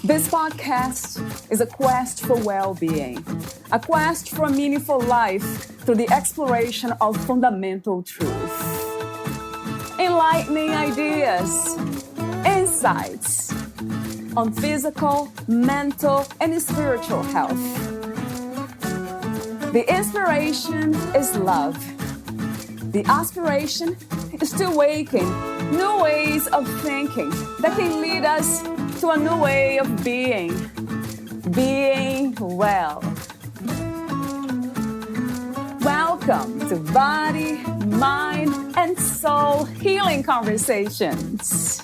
This podcast is a quest for well-being, a quest for a meaningful life through the exploration of fundamental truth. Enlightening ideas, insights on physical, mental, and spiritual health. The inspiration is love. The aspiration is to awaken new ways of thinking that can lead us to a new way of being well. Welcome to Body, Mind, and Soul Healing Conversations.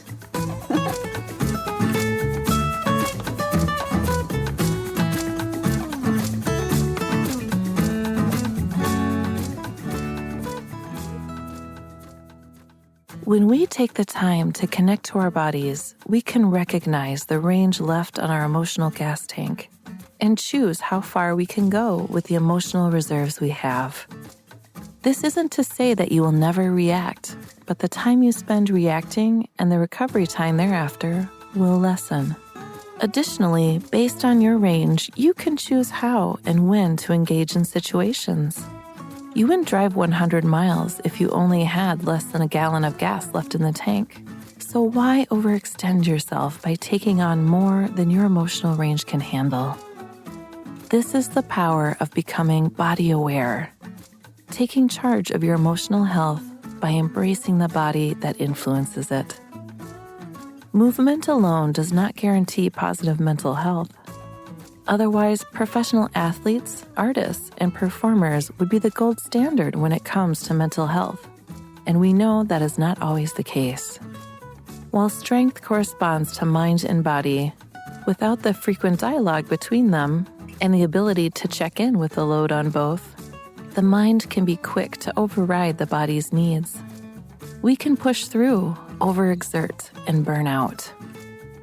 When we take the time to connect to our bodies, we can recognize the range left on our emotional gas tank and choose how far we can go with the emotional reserves we have. This isn't to say that you will never react, but the time you spend reacting and the recovery time thereafter will lessen. Additionally, based on your range, you can choose how and when to engage in situations. You wouldn't drive 100 miles if you only had less than a gallon of gas left in the tank. So why overextend yourself by taking on more than your emotional range can handle? This is the power of becoming body aware, taking charge of your emotional health by embracing the body that influences it. Movement alone does not guarantee positive mental health. Otherwise, professional athletes, artists, and performers would be the gold standard when it comes to mental health, and we know that is not always the case. While strength corresponds to mind and body, without the frequent dialogue between them and the ability to check in with the load on both, the mind can be quick to override the body's needs. We can push through, overexert, and burn out.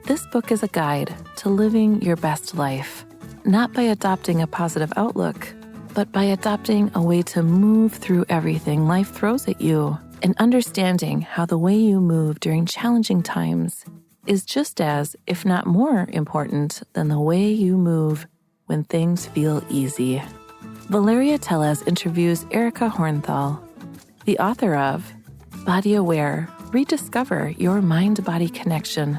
This book is a guide to living your best life. Not by adopting a positive outlook, but by adopting a way to move through everything life throws at you and understanding how the way you move during challenging times is just as, if not more important than the way you move when things feel easy. Valeria Teles interviews Erika Hornthal, the author of Body Aware, Rediscover Your Mind-Body Connection.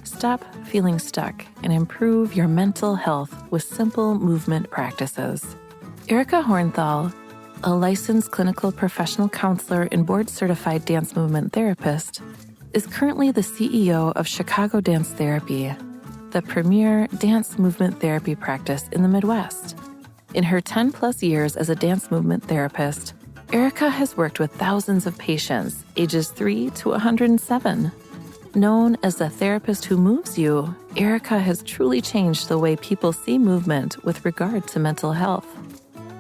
Stop feeling stuck and improve your mental health with simple movement practices. Erika Hornthal, a licensed clinical professional counselor and board-certified dance movement therapist, is currently the CEO of Chicago Dance Therapy, the premier dance movement therapy practice in the Midwest. In her 10-plus years as a dance movement therapist, Erika has worked with thousands of patients ages 3 to 107. Known as the therapist who moves you, Erika has truly changed the way people see movement with regard to mental health.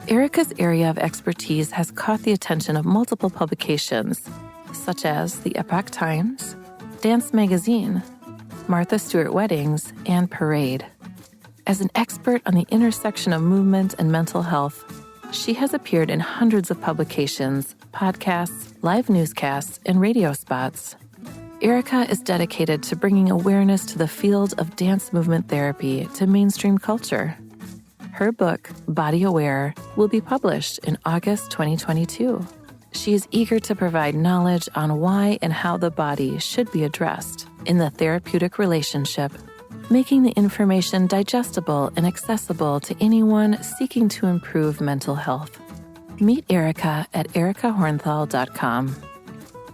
Erika's area of expertise has caught the attention of multiple publications, such as the Epoch Times, Dance Magazine, Martha Stewart Weddings, and Parade. As an expert on the intersection of movement and mental health, she has appeared in hundreds of publications, podcasts, live newscasts, and radio spots. Erika is dedicated to bringing awareness to the field of dance movement therapy to mainstream culture. Her book, Body Aware, will be published in August 2022. She is eager to provide knowledge on why and how the body should be addressed in the therapeutic relationship, making the information digestible and accessible to anyone seeking to improve mental health. Meet Erika at erikahornthal.com.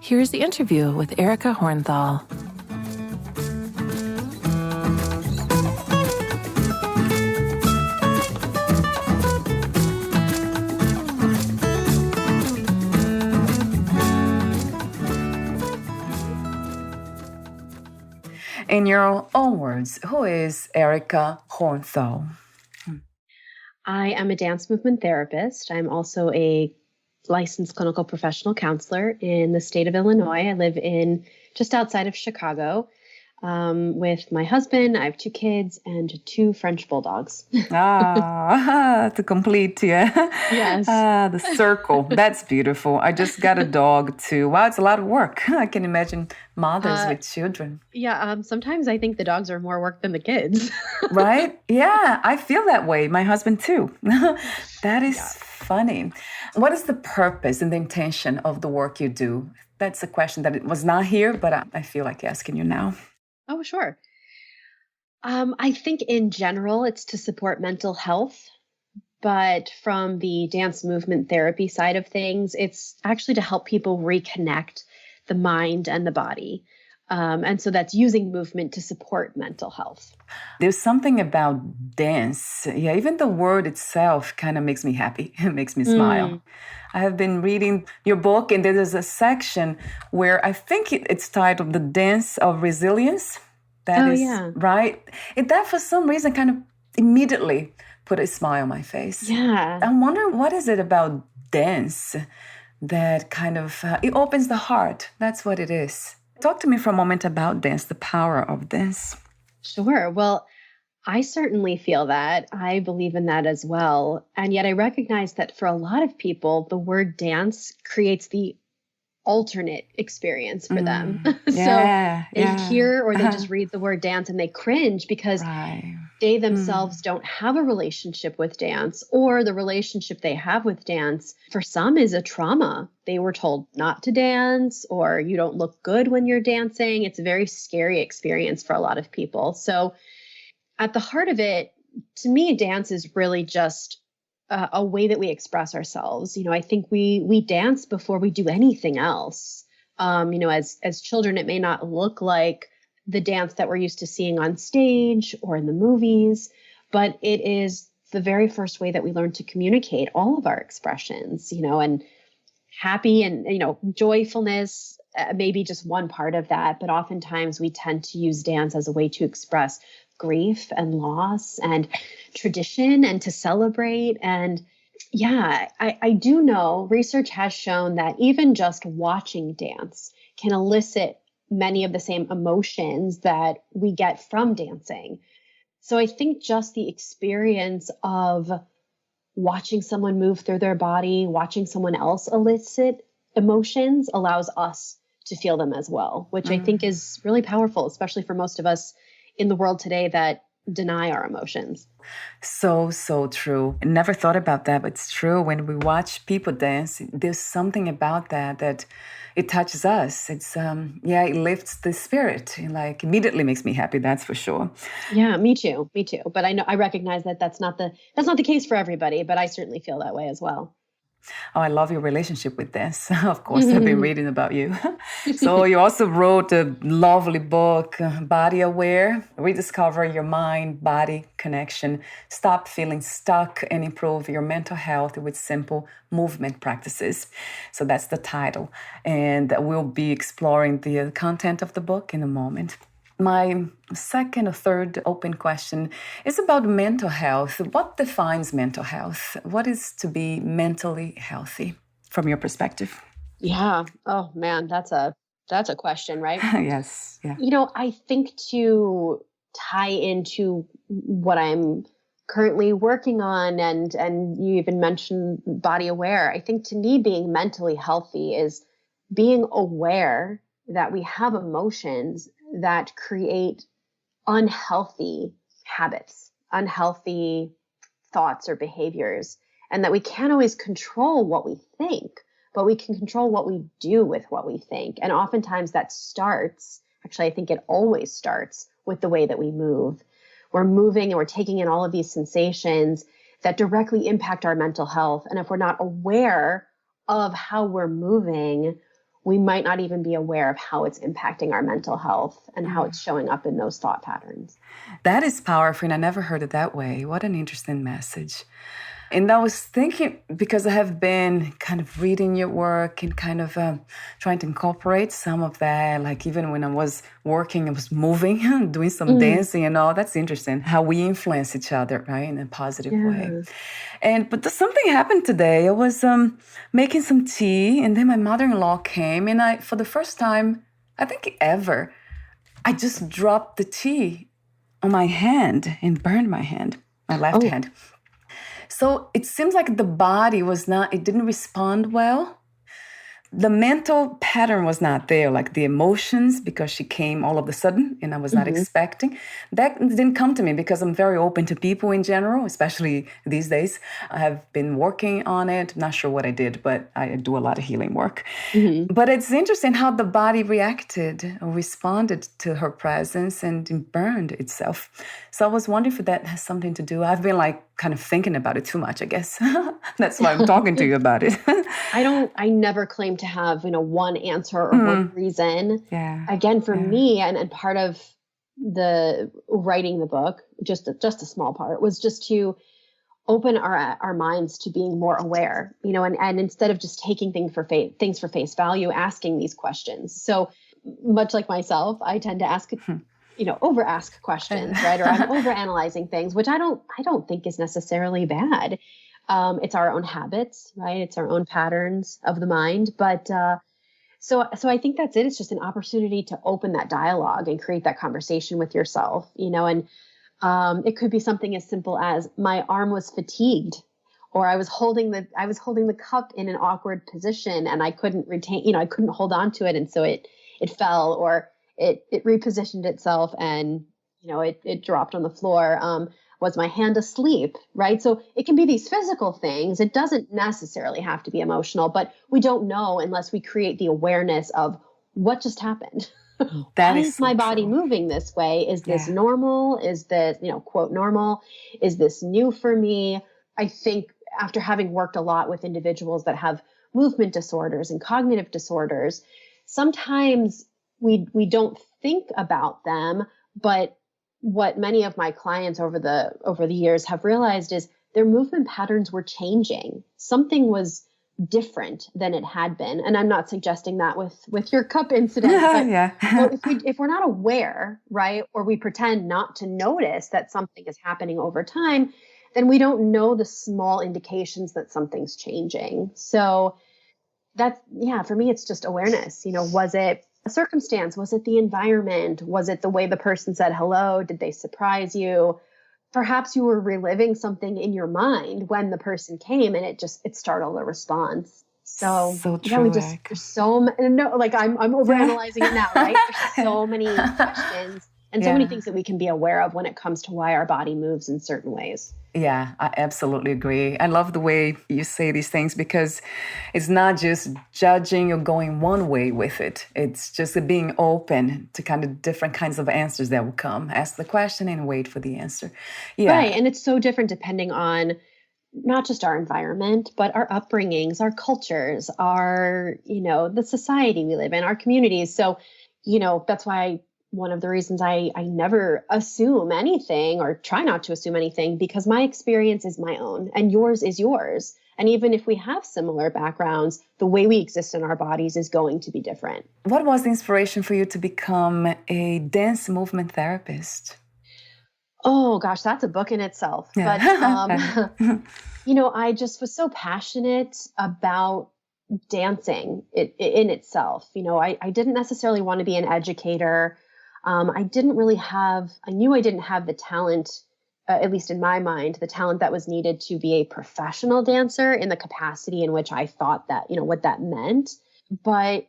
Here's the interview with Erika Hornthal. In your own words, who is Erika Hornthal? I am a dance movement therapist. I'm also a licensed clinical professional counselor in the state of Illinois. I live in just outside of Chicago. with my husband. I have 2 kids and 2 French bulldogs. To complete, yeah. Yes. The circle. That's beautiful. I just got a dog too. Wow, it's a lot of work. I can imagine mothers with children. Yeah. Sometimes I think the dogs are more work than the kids. Right? Yeah, I feel that way. My husband too. That is funny. What is the purpose and the intention of the work you do? That's a question that it was not here, but I feel like asking you now. Oh, sure. I think in general, it's to support mental health. But from the dance movement therapy side of things, it's actually to help people reconnect the mind and the body. And so that's using movement to support mental health. There's something about dance. Yeah, even the word itself kind of makes me happy. It makes me smile. I have been reading your book, and there is a section where I think it's titled The Dance of Resilience. That is right. That for some reason kind of immediately put a smile on my face. Yeah. I'm wondering, what is it about dance that kind of, it opens the heart. That's what it is. Talk to me for a moment about dance, the power of dance. Sure. Well, I certainly feel that. I believe in that as well. And yet I recognize that for a lot of people, the word dance creates the alternate experience for them. So they hear or they just read the word dance and they cringe because they themselves don't have a relationship with dance, or the relationship they have with dance for some is a trauma. They were told not to dance, or you don't look good when you're dancing. It's a very scary experience for a lot of people. So at the heart of it, to me, dance is really just a way that we express ourselves. You know, I think we dance before we do anything else. You know, as children, it may not look like the dance that we're used to seeing on stage or in the movies, but it is the very first way that we learn to communicate all of our expressions, you know, and happy and, you know, joyfulness, maybe just one part of that. But oftentimes we tend to use dance as a way to express grief and loss and tradition and to celebrate. And I do know research has shown that even just watching dance can elicit many of the same emotions that we get from dancing. So I think just the experience of watching someone move through their body, watching someone else elicit emotions allows us to feel them as well, which I think is really powerful, especially for most of us in the world today that deny our emotions. So true. I never thought about that, but it's true. When we watch people dance, there's something about that it touches us. It's it lifts the spirit. It, like, immediately makes me happy. That's for sure. Yeah, me too. But I recognize that that's not the case for everybody. But I certainly feel that way as well. Oh, I love your relationship with this. Of course, I've been reading about you. So you also wrote a lovely book, Body Aware, Rediscover Your Mind-Body Connection, Stop Feeling Stuck and Improve Your Mental Health with Simple Movement Practices. So that's the title. And we'll be exploring the content of the book in a moment. My second or third open question is about mental health. What defines mental health? What is to be mentally healthy from your perspective? Yeah. Oh man, that's a question, right? Yes. Yeah. You know, I think to tie into what I'm currently working on, and you even mentioned body aware. I think to me, being mentally healthy is being aware that we have emotions that create unhealthy habits, unhealthy thoughts or behaviors, and that we can't always control what we think, but we can control what we do with what we think. And oftentimes that starts, actually, I think it always starts with the way that we move. We're moving and we're taking in all of these sensations that directly impact our mental health. And if we're not aware of how we're moving, we might not even be aware of how it's impacting our mental health and how it's showing up in those thought patterns. That is powerful, and I never heard it that way. What an interesting message. And I was thinking, because I have been kind of reading your work and kind of trying to incorporate some of that, like even when I was working, I was moving, doing some dancing and all. That's interesting, how we influence each other, right, in a positive way. But something happened today. I was making some tea, and then my mother-in-law came, and for the first time, I think ever, I just dropped the tea on my hand and burned my hand, my left hand. So it seems like the body it didn't respond well. The mental pattern was not there, like the emotions, because she came all of a sudden and I was not expecting. That didn't come to me because I'm very open to people in general, especially these days. I have been working on it. Not sure what I did, but I do a lot of healing work. But it's interesting how the body reacted or responded to her presence and it burned itself. So I was wondering if that has something to do. I've been like kind of thinking about it too much, I guess. That's why I'm talking to you about it. I never claim to have, one answer or one reason. Yeah. Again, for me, and part of the writing the book, just a small part, was just to open our minds to being more aware, and instead of just taking things for face value, asking these questions. So much like myself, I tend to ask, over ask questions, right? Or I'm over analyzing things, which I don't think is necessarily bad. It's our own habits, right? It's our own patterns of the mind. But so I think that's it. It's just an opportunity to open that dialogue and create that conversation with yourself, and it could be something as simple as my arm was fatigued, or I was holding the cup in an awkward position and I couldn't retain, I couldn't hold on to it, and so it fell, or it repositioned itself and it dropped on the floor. Was my hand asleep, right? So it can be these physical things. It doesn't necessarily have to be emotional, but we don't know unless we create the awareness of what just happened. That Why is is so my body true. moving this way? Is this normal? Is this, quote, normal? Is this new for me? I think after having worked a lot with individuals that have movement disorders and cognitive disorders, sometimes we don't think about them, but what many of my clients over the years have realized is their movement patterns were changing. Something was different than it had been. And I'm not suggesting that with your cup incident, but if we're not aware, right, or we pretend not to notice that something is happening over time, then we don't know the small indications that something's changing. So for me, it's just awareness. Was it a circumstance? Was it the environment? Was it the way the person said hello? Did they surprise you? Perhaps you were reliving something in your mind when the person came and it startled a response. So true, there's so many, like I'm overanalyzing it now, right? There's so many questions and so many things that we can be aware of when it comes to why our body moves in certain ways. Yeah, I absolutely agree. I love the way you say these things because it's not just judging or going one way with it. It's just being open to kind of different kinds of answers that will come. Ask the question and wait for the answer. Yeah. Right. And it's so different depending on not just our environment, but our upbringings, our cultures, our, the society we live in, our communities. So, that's why one of the reasons I never assume anything or try not to assume anything, because my experience is my own and yours is yours. And even if we have similar backgrounds, the way we exist in our bodies is going to be different. What was the inspiration for you to become a dance movement therapist? Oh, gosh, that's a book in itself. Yeah. But, I just was so passionate about dancing in itself. I didn't necessarily want to be an educator. I knew I didn't have the talent, at least in my mind, the talent that was needed to be a professional dancer in the capacity in which I thought that, what that meant. But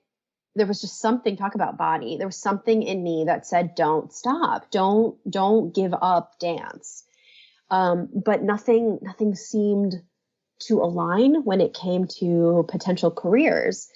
there was just something, talk about body. There was something in me that said, don't stop, don't give up dance. But nothing seemed to align when it came to potential careers.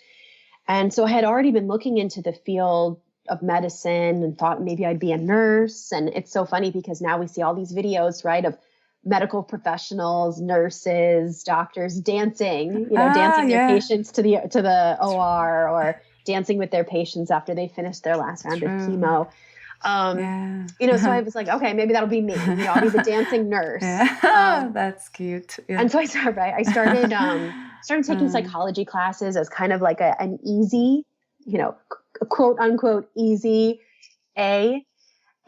And so I had already been looking into the field of medicine and thought maybe I'd be a nurse. And it's so funny because now we see all these videos, right, of medical professionals, nurses, doctors dancing, dancing their patients to the OR, or dancing with their patients after they finish their last round of chemo. So I was like, okay, maybe that'll be me. I'll be the dancing nurse. That's cute. Yeah. And so I started taking psychology classes as kind of like an easy, quote unquote easy A.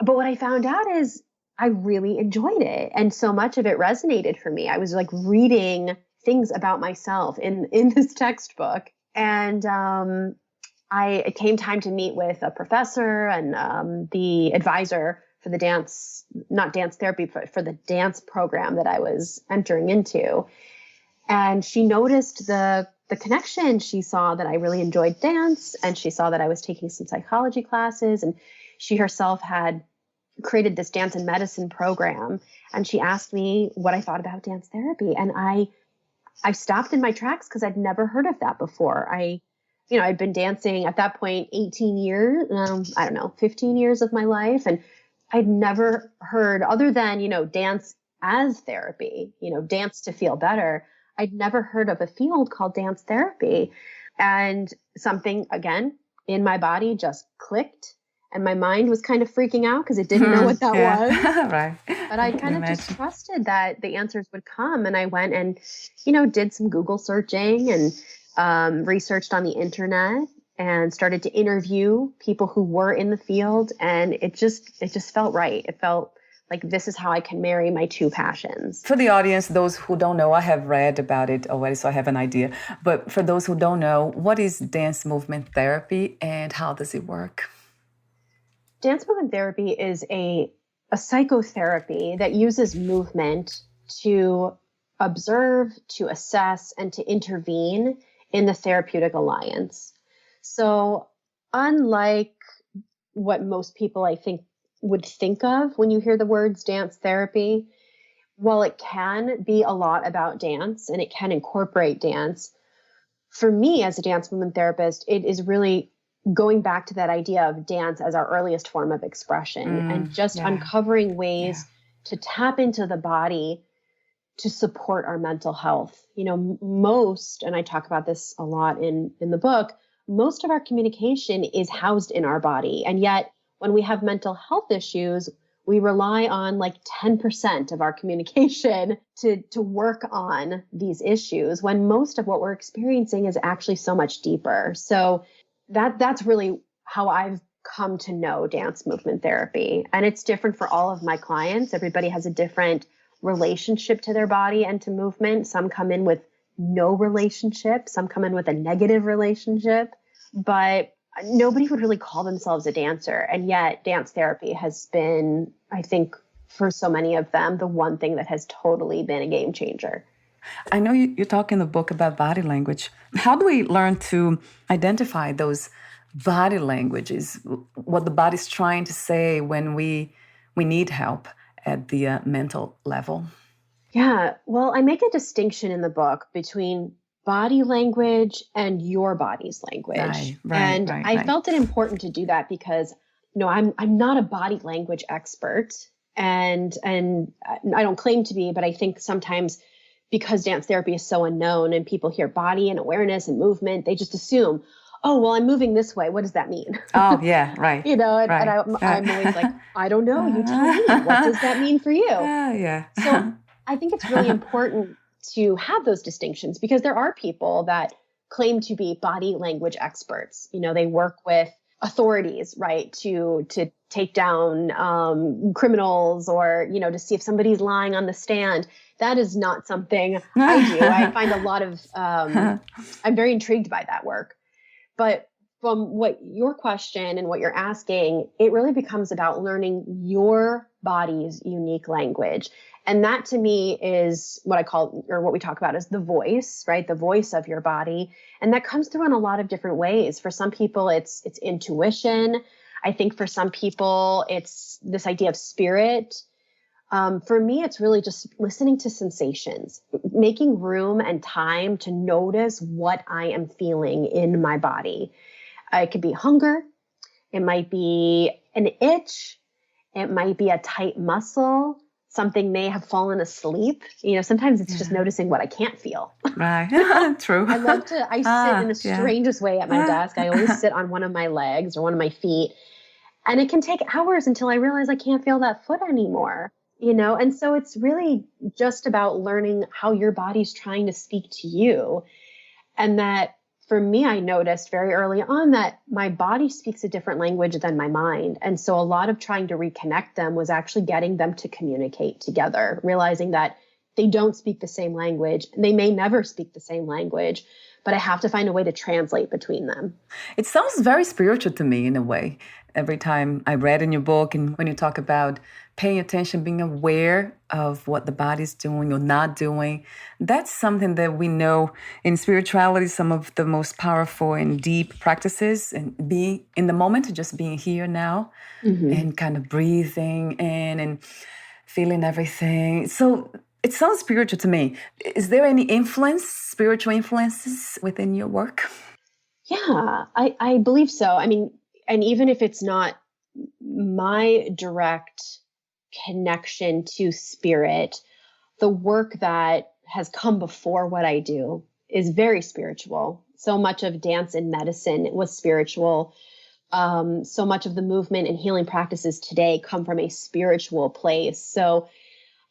But what I found out is I really enjoyed it. And so much of it resonated for me. I was like reading things about myself in this textbook. And it came time to meet with a professor and the advisor for the dance, not dance therapy, but for the dance program that I was entering into. And she noticed the connection. She saw that I really enjoyed dance, and she saw that I was taking some psychology classes, and she herself had created this dance and medicine program. And she asked me what I thought about dance therapy. And I stopped in my tracks because I'd never heard of that before. I'd been dancing at that point 18 years, 15 years of my life. And I'd never heard, other than, dance as therapy, dance to feel better. I'd never heard of a field called dance therapy. And something, again, in my body just clicked. And my mind was kind of freaking out because it didn't know what that was. Right. But I kind of just trusted that the answers would come. And I went and, did some Google searching and researched on the internet and started to interview people who were in the field. And it just felt right. It felt like this is how I can marry my two passions. For the audience, those who don't know, I have read about it already, so I have an idea. But for those who don't know, what is dance movement therapy and how does it work? Dance movement therapy is a psychotherapy that uses movement to observe, to assess, and to intervene in the therapeutic alliance. So unlike what most people, I think, would think of when you hear the words dance therapy, while it can be a lot about dance and it can incorporate dance, for me as a dance movement therapist, it is really going back to that idea of dance as our earliest form of expression and just uncovering ways to tap into the body to support our mental health. Most, and I talk about this a lot in the book, most of our communication is housed in our body. And yet when we have mental health issues, we rely on like 10% of our communication to work on these issues when most of what we're experiencing is actually so much deeper. So that's really how I've come to know dance movement therapy. And it's different for all of my clients. Everybody has a different relationship to their body and to movement. Some come in with no relationship. Some come in with a negative relationship. But nobody would really call themselves a dancer. And yet dance therapy has been, I think, for so many of them, the one thing that has totally been a game changer. I know you talk in the book about body language. How do we learn to identify those body languages, what the body's trying to say when we need help at the mental level? Yeah, well, I make a distinction in the book between body language and your body's language. And I felt it important to do that because, I'm not a body language expert and I don't claim to be, but I think sometimes because dance therapy is so unknown and people hear body and awareness and movement, they just assume, oh, well, I'm moving this way. What does that mean? Oh, yeah, right. And I'm always like, I don't know. You tell me. What does that mean for you? Yeah. So I think it's really important to have those distinctions because there are people that claim to be body language experts. They work with authorities, right, to take down criminals or, to see if somebody's lying on the stand. That is not something I do. I find a lot of, I'm very intrigued by that work. But from what your question and what you're asking, it really becomes about learning your body's unique language. And that to me is what I call, or what we talk about as the voice, right? The voice of your body. And that comes through in a lot of different ways. For some people, it's intuition. I think for some people, it's this idea of spirit. For me, it's really just listening to sensations, making room and time to notice what I am feeling in my body. It could be hunger. It might be an itch. It might be a tight muscle. Something may have fallen asleep. Sometimes it's just noticing what I can't feel. Right. True. I sit in the strangest way at my desk. I always sit on one of my legs or one of my feet. And it can take hours until I realize I can't feel that foot anymore. And so it's really just about learning how your body's trying to speak to you. And that for me, I noticed very early on that my body speaks a different language than my mind. And so a lot of trying to reconnect them was actually getting them to communicate together, realizing that they don't speak the same language. They may never speak the same language, but I have to find a way to translate between them. It sounds very spiritual to me in a way. Every time I read in your book and when you talk about paying attention, being aware of what the body's doing or not doing, that's something that we know in spirituality, some of the most powerful and deep practices, and be in the moment, just being here now and kind of breathing in and feeling everything. So it sounds spiritual to me. Is there any spiritual influences within your work? Yeah, I believe so. I mean, and even if it's not my direct connection to spirit, the work that has come before what I do is very spiritual. So much of dance and medicine was spiritual. So much of the movement and healing practices today come from a spiritual place. So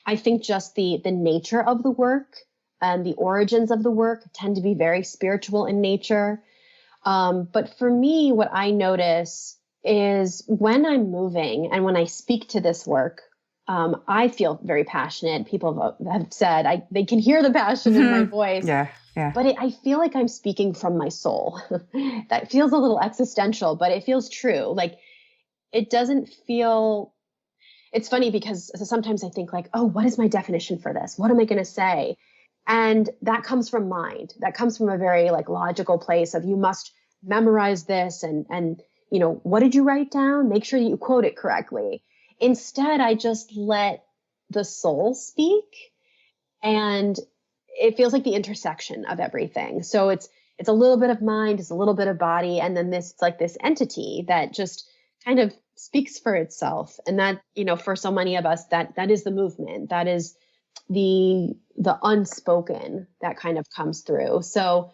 I think just the nature of the work and the origins of the work tend to be very spiritual in nature. But for me, what I notice is when I'm moving and when I speak to this work, I feel very passionate. People have said they can hear the passion in my voice. Yeah, yeah. But I feel like I'm speaking from my soul. That feels a little existential, but it feels true. Like it doesn't feel. It's funny because sometimes I think like, oh, what is my definition for this? What am I going to say? And that comes from mind. That comes from a very like logical place of you must memorize this and what did you write down? Make sure that you quote it correctly. Instead, I just let the soul speak, and it feels like the intersection of everything. So it's a little bit of mind, it's a little bit of body, and then it's like this entity that just kind of speaks for itself. And that, for so many of us, that is the movement. That is the unspoken that kind of comes through. So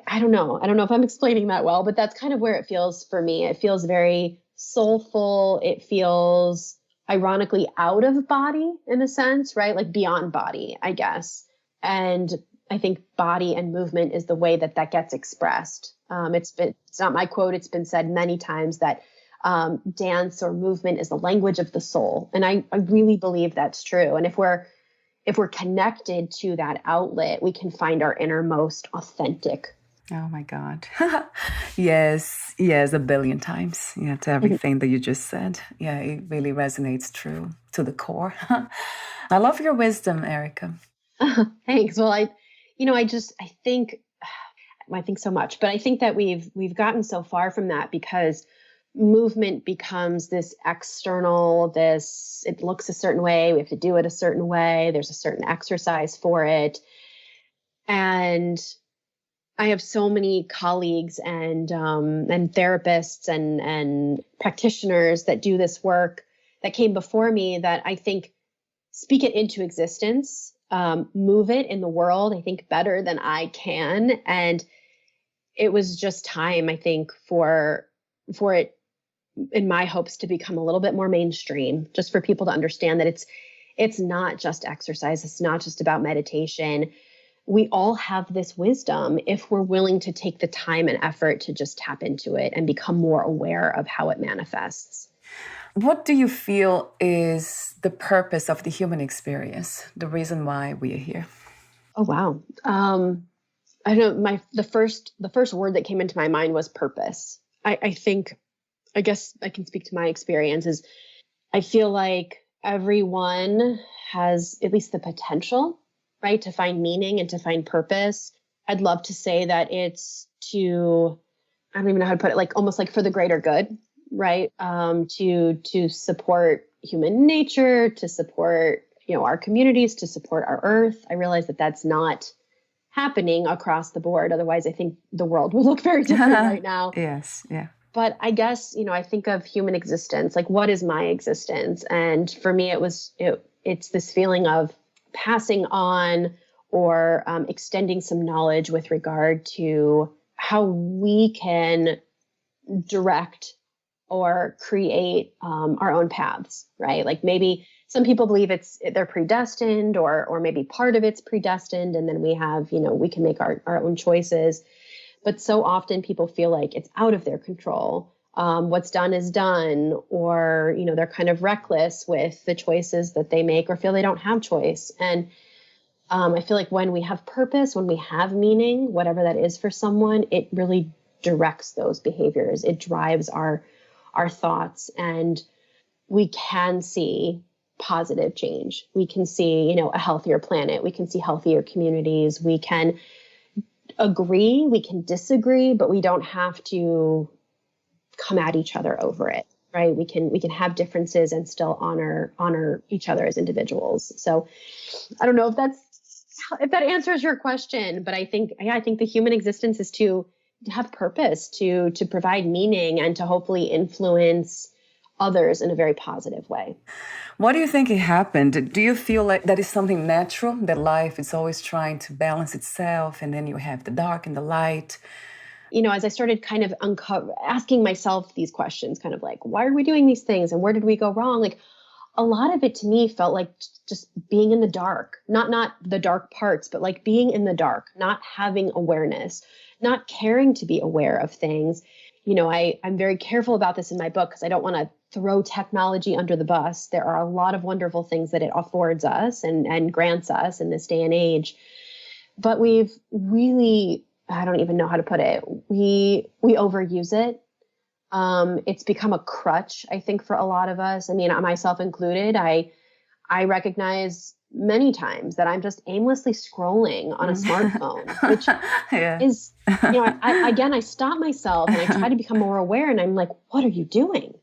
I don't know. I don't know if I'm explaining that well, but that's kind of where it feels for me. It feels very soulful. It feels ironically out of body in a sense, right? Like beyond body, I guess. And I think body and movement is the way that gets expressed. It's not my quote. It's been said many times that dance or movement is the language of the soul. And I really believe that's true. And if we're connected to that outlet, we can find our innermost authentic. Oh my God. Yes, 1,000,000,000 times. Yeah, to everything that you just said. Yeah, it really resonates true to the core. I love your wisdom, Erika. Thanks. Well, I think so much, but I think that we've gotten so far from that because movement becomes this external, it looks a certain way. We have to do it a certain way. There's a certain exercise for it. And I have so many colleagues and therapists and practitioners that do this work that came before me that I think speak it into existence, move it in the world, I think better than I can. And it was just time, I think, for it, in my hopes, to become a little bit more mainstream, just for people to understand that it's not just exercise. It's not just about meditation. We all have this wisdom if we're willing to take the time and effort to just tap into it and become more aware of how it manifests. What do you feel is the purpose of the human experience, the reason why we are here? Oh, wow. I don't know. The first word that came into my mind was purpose. I guess I can speak to my experiences. I feel like everyone has at least the potential, right, to find meaning and to find purpose. I'd love to say that it's I don't even know how to put it, like almost like for the greater good, right? To support human nature, to support, our communities, to support our earth. I realize that that's not happening across the board. Otherwise, I think the world will look very different right now. Yes, yeah. But I guess, I think of human existence, like what is my existence? And for me, it's this feeling of passing on or extending some knowledge with regard to how we can direct or create our own paths, right? Like maybe some people believe they're predestined or maybe part of it's predestined. And then we have, we can make our own choices. But so often people feel like it's out of their control. What's done is done, or, they're kind of reckless with the choices that they make or feel they don't have choice. And I feel like when we have purpose, when we have meaning, whatever that is for someone, it really directs those behaviors. It drives our thoughts, and we can see positive change. We can see, a healthier planet. We can see healthier communities. We can agree, we can disagree, but we don't have to come at each other over it. Right? We can have differences and still honor each other as individuals. So I don't know if that answers your question, but I think the human existence is to have purpose, to provide meaning, and to hopefully influence others in a very positive way. What do you think it happened? Do you feel like that is something natural, that life is always trying to balance itself, and then you have the dark and the light? As I started kind of asking myself these questions, kind of like, why are we doing these things and where did we go wrong? Like, a lot of it to me felt like just being in the dark, not the dark parts, but like being in the dark, not having awareness, not caring to be aware of things. I'm very careful about this in my book because I don't want to throw technology under the bus. There are a lot of wonderful things that it affords us and grants us in this day and age. But we've really, I don't even know how to put it, we overuse it. It's become a crutch, I think, for a lot of us. I mean, myself included, I recognize many times that I'm just aimlessly scrolling on a smartphone, which Yeah. is, I stop myself and I try to become more aware, and I'm like, what are you doing?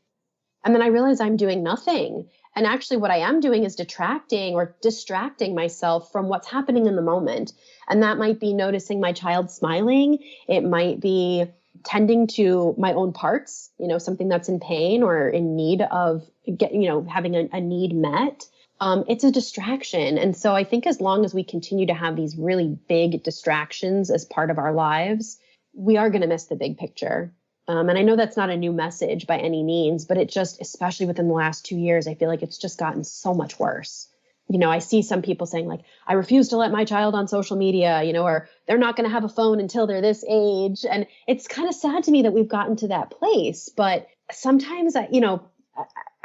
And then I realize I'm doing nothing. And actually what I am doing is detracting or distracting myself from what's happening in the moment. And that might be noticing my child smiling. It might be tending to my own parts, something that's in pain or in need of having a need met. It's a distraction. And so I think as long as we continue to have these really big distractions as part of our lives, we are going to miss the big picture. And I know that's not a new message by any means, but it just, especially within the last 2 years, I feel like it's just gotten so much worse. I see some people saying like, I refuse to let my child on social media, or they're not going to have a phone until they're this age. And it's kind of sad to me that we've gotten to that place. But sometimes, I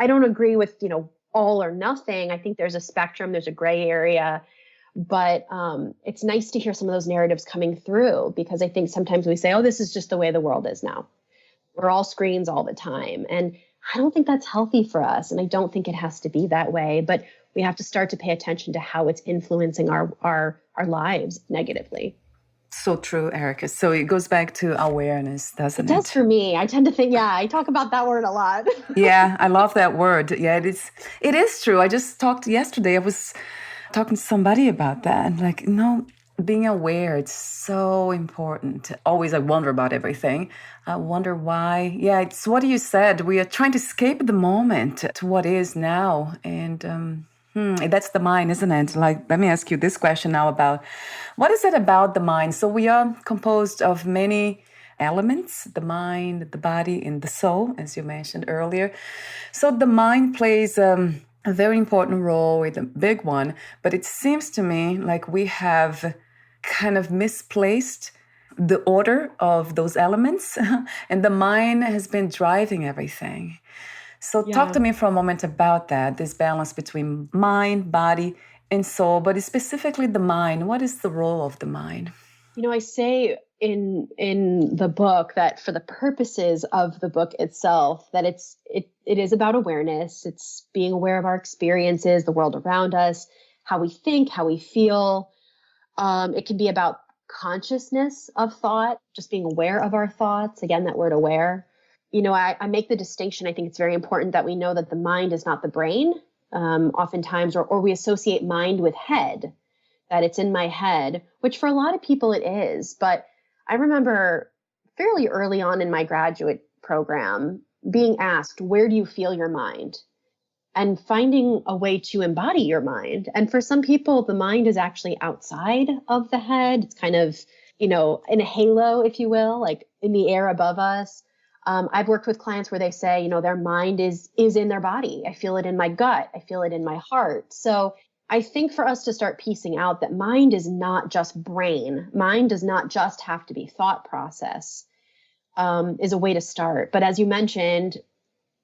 don't agree with, all or nothing. I think there's a spectrum, there's a gray area. But it's nice to hear some of those narratives coming through, because I think sometimes we say, oh, this is just the way the world is now. We're all screens all the time. And I don't think that's healthy for us. And I don't think it has to be that way. But we have to start to pay attention to how it's influencing our lives negatively. So true, Erika. So it goes back to awareness, doesn't it? It does for me. I tend to think, I talk about that word a lot. Yeah, I love that word. Yeah, it is. It is true. I just talked yesterday. I was talking to somebody about that. Like, being aware, it's so important. Always I wonder about everything. I wonder why. Yeah, it's what you said. We are trying to escape the moment to what is now. And that's the mind, isn't it? Like, let me ask you this question now about, what is it about the mind? So we are composed of many elements, the mind, the body, and the soul, as you mentioned earlier. So the mind plays a very important role, with a big one, but it seems to me like we have kind of misplaced the order of those elements, and the mind has been driving everything. So talk to me for a moment about that, this balance between mind, body, and soul, but specifically the mind. What is the role of the mind? I say in the book that for the purposes of the book itself, that it is about awareness. It's being aware of our experiences, the world around us, how we think, how we feel. It can be about consciousness of thought, just being aware of our thoughts. Again, that word aware. I make the distinction. I think it's very important that we know that the mind is not the brain. Oftentimes, or we associate mind with head, that it's in my head, which for a lot of people it is. But I remember fairly early on in my graduate program being asked, where do you feel your mind? And finding a way to embody your mind. And for some people, the mind is actually outside of the head. It's kind of, in a halo, if you will, like in the air above us. I've worked with clients where they say, their mind is in their body. I feel it in my gut. I feel it in my heart. So I think for us to start piecing out that mind is not just brain. Mind does not just have to be thought process, is a way to start. But as you mentioned,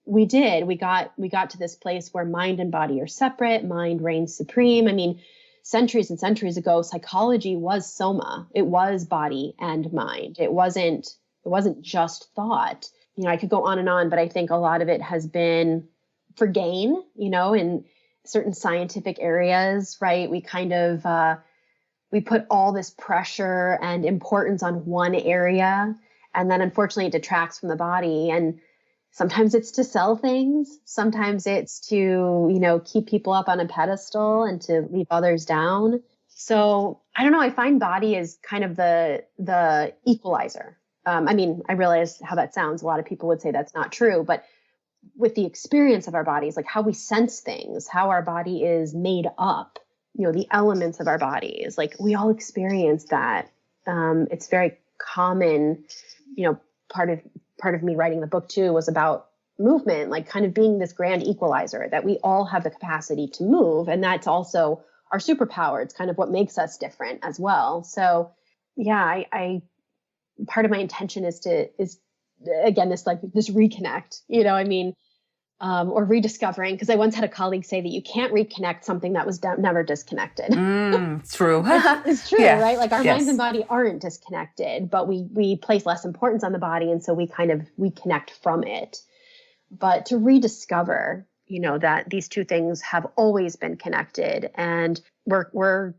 we got to this place where mind and body are separate. Mind reigns supreme. I mean, centuries and centuries ago, psychology was soma. It was body and mind. It wasn't just thought. I could go on and on, but I think a lot of it has been for gain, in certain scientific areas, right? We kind of, we put all this pressure and importance on one area, and then unfortunately it detracts from the body. And sometimes it's to sell things. Sometimes it's to, keep people up on a pedestal and to leave others down. So I don't know. I find body is kind of the equalizer. I realize how that sounds. A lot of people would say that's not true, but with the experience of our bodies, like how we sense things, how our body is made up, the elements of our bodies, like we all experience that. It's very common, part of me writing the book too was about movement, like kind of being this grand equalizer that we all have the capacity to move. And that's also our superpower. It's kind of what makes us different as well. So yeah, I part of my intention is again, this reconnect, or rediscovering, because I once had a colleague say that you can't reconnect something that was never disconnected. It's true. It's true, Yeah. right? Like our Yes. minds and body aren't disconnected, but we place less importance on the body. And so we connect from it. But to rediscover, that these two things have always been connected, and we're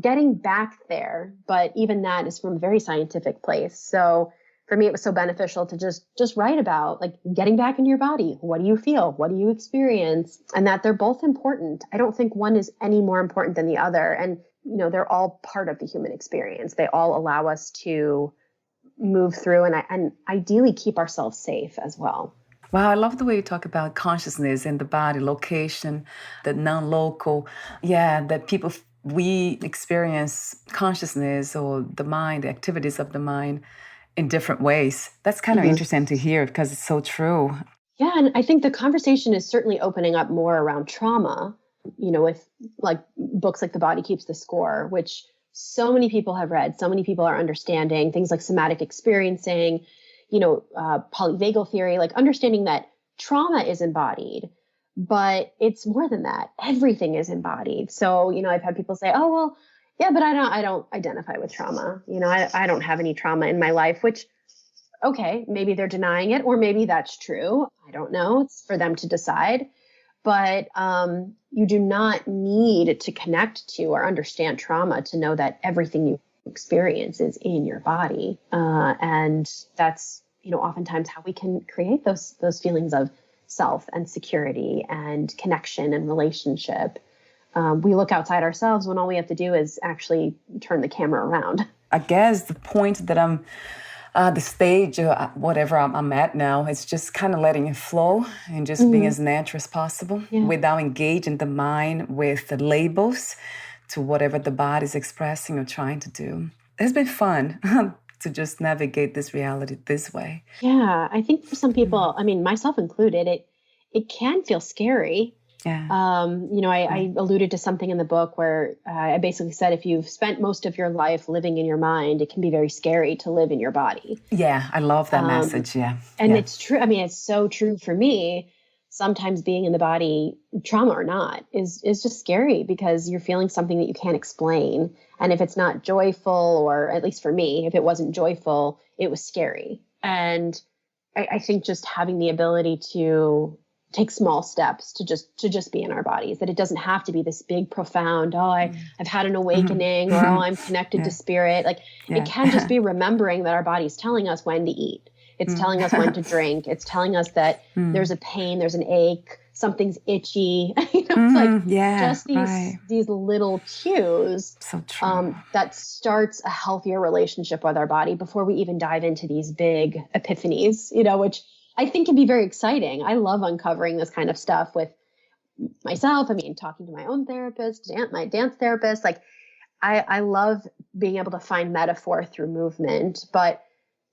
getting back there, but even that is from a very scientific place. So for me, it was so beneficial to just write about like getting back into your body. What do you feel? What do you experience? And that they're both important. I don't think one is any more important than the other. And, they're all part of the human experience. They all allow us to move through and ideally keep ourselves safe as well. Wow, I love the way you talk about consciousness and the body, location, the non-local. Yeah, that we experience consciousness or the mind, the activities of the mind in different ways. That's kind of interesting to hear because it's so true. Yeah, and I think the conversation is certainly opening up more around trauma, with like books like The Body Keeps the Score, which so many people have read, so many people are understanding, things like somatic experiencing, polyvagal theory, like understanding that trauma is embodied, but it's more than that. Everything is embodied. So, I've had people say, oh, well, yeah, but I don't identify with trauma. I don't have any trauma in my life, which, okay, maybe they're denying it, or maybe that's true. I don't know. It's for them to decide. But you do not need to connect to or understand trauma to know that everything you experience is in your body. And that's, oftentimes how we can create those feelings of self and security and connection and relationship. We look outside ourselves when all we have to do is actually turn the camera around. I guess the point that I'm, the stage, whatever I'm at now, is just kind of letting it flow and just being as natural as possible without engaging the mind with the labels to whatever the body's expressing or trying to do. It's been fun to just navigate this reality this way. Yeah, I think for some people, myself included, it can feel scary. Yeah. I alluded to something in the book where I basically said if you've spent most of your life living in your mind, it can be very scary to live in your body. Yeah, I love that message. Yeah. And it's true. It's so true for me. Sometimes being in the body, trauma or not, is just scary because you're feeling something that you can't explain. And if it's not joyful, or at least for me, if it wasn't joyful, it was scary. And I think just having the ability to take small steps to just be in our bodies, that it doesn't have to be this big, profound, I've had an awakening, or I'm connected to spirit. Like it can just be remembering that our body's telling us when to eat. It's telling us when to drink. It's telling us that there's a pain, there's an ache, something's itchy. It's like just these little cues so true. that starts a healthier relationship with our body before we even dive into these big epiphanies, which I think can be very exciting. I love uncovering this kind of stuff with myself. Talking to my own therapist, my dance therapist, like I love being able to find metaphor through movement, but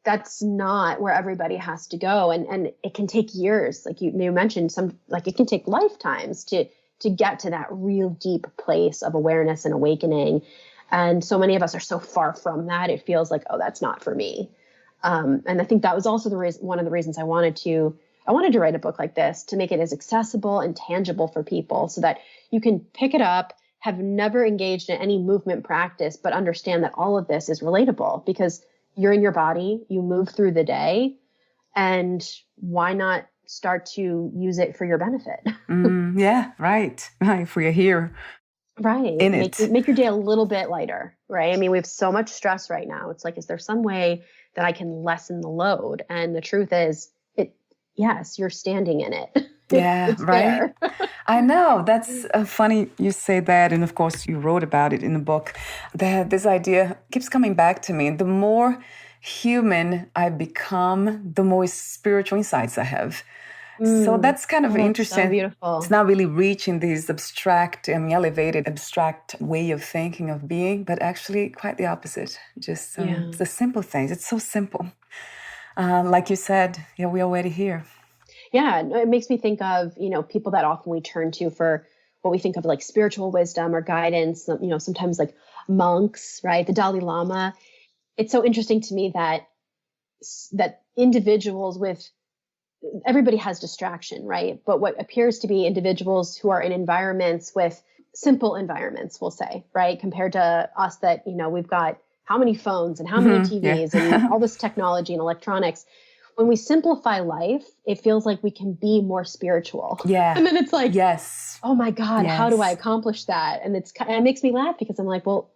that's not where everybody has to go. And it can take years. Like you mentioned, it can take lifetimes to get to that real deep place of awareness and awakening. And so many of us are so far from that. It feels like, oh, that's not for me. And I think that was also one of the reasons I wanted to write a book like this, to make it as accessible and tangible for people so that you can pick it up, have never engaged in any movement practice, but understand that all of this is relatable because you're in your body, you move through the day, and why not start to use it for your benefit? Yeah, right. If we're here Right. in it. Make your day a little bit lighter, right? I mean, we have so much stress right now. It's like, is there some way that I can lessen the load? And the truth is, yes, you're standing in it. Yeah, It's right. there. I know. That's funny you say that. And of course, you wrote about it in the book. That this idea keeps coming back to me. The more human I become, the more spiritual insights I have. So that's kind of interesting. So beautiful. It's not really reaching this abstract, elevated, abstract way of thinking, of being, but actually quite the opposite. Just the simple things. It's so simple. Like you said, we're already here. Yeah, it makes me think of, people that often we turn to for what we think of like spiritual wisdom or guidance, sometimes like monks, right? The Dalai Lama. It's so interesting to me that individuals everybody has distraction, right? But what appears to be individuals who are in environments with simple environments, we'll say, right? Compared to us that, we've got how many phones and how many TVs and all this technology and electronics. When we simplify life, it feels like we can be more spiritual. Yeah. And then it's like, yes. Oh my God, how do I accomplish that? And it makes me laugh because I'm like, well,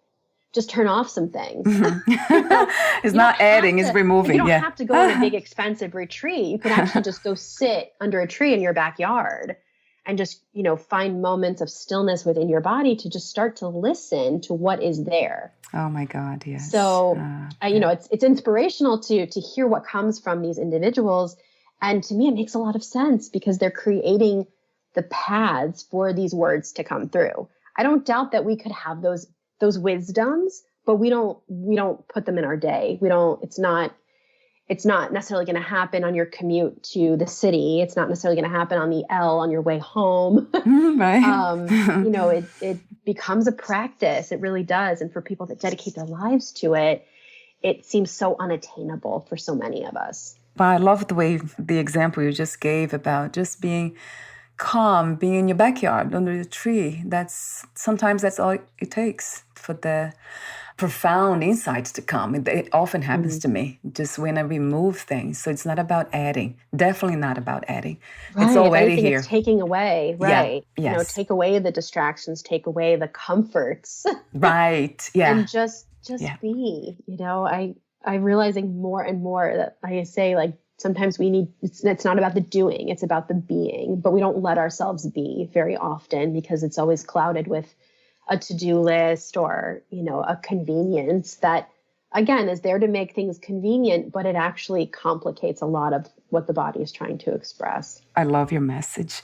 just turn off some things. It's not adding, it's removing. You don't have to go on a big expensive retreat. You could actually just go sit under a tree in your backyard and just, find moments of stillness within your body to just start to listen to what is there. Oh my God, yes. So, it's inspirational to hear what comes from these individuals. And to me, it makes a lot of sense because they're creating the paths for these words to come through. I don't doubt that we could have those wisdoms, but we don't put them in our day. It's not necessarily going to happen on your commute to the city. It's not necessarily going to happen on the L on your way home. Right. It becomes a practice. It really does. And for people that dedicate their lives to it, it seems so unattainable for so many of us. But I love the example you just gave about just being calm, being in your backyard under the tree. Sometimes that's all it takes for the profound insights to come. It often happens to me just when I remove things. So it's not about adding. Definitely not about adding. Right. It's already here. It's taking away, right? Yeah. Yes. Take away the distractions, take away the comforts. Right. Yeah. And just be. I'm realizing more and more that I say, like, sometimes it's not about the doing, it's about the being, but we don't let ourselves be very often because it's always clouded with a to-do list or, a convenience that, again, is there to make things convenient, but it actually complicates a lot of what the body is trying to express. I love your message.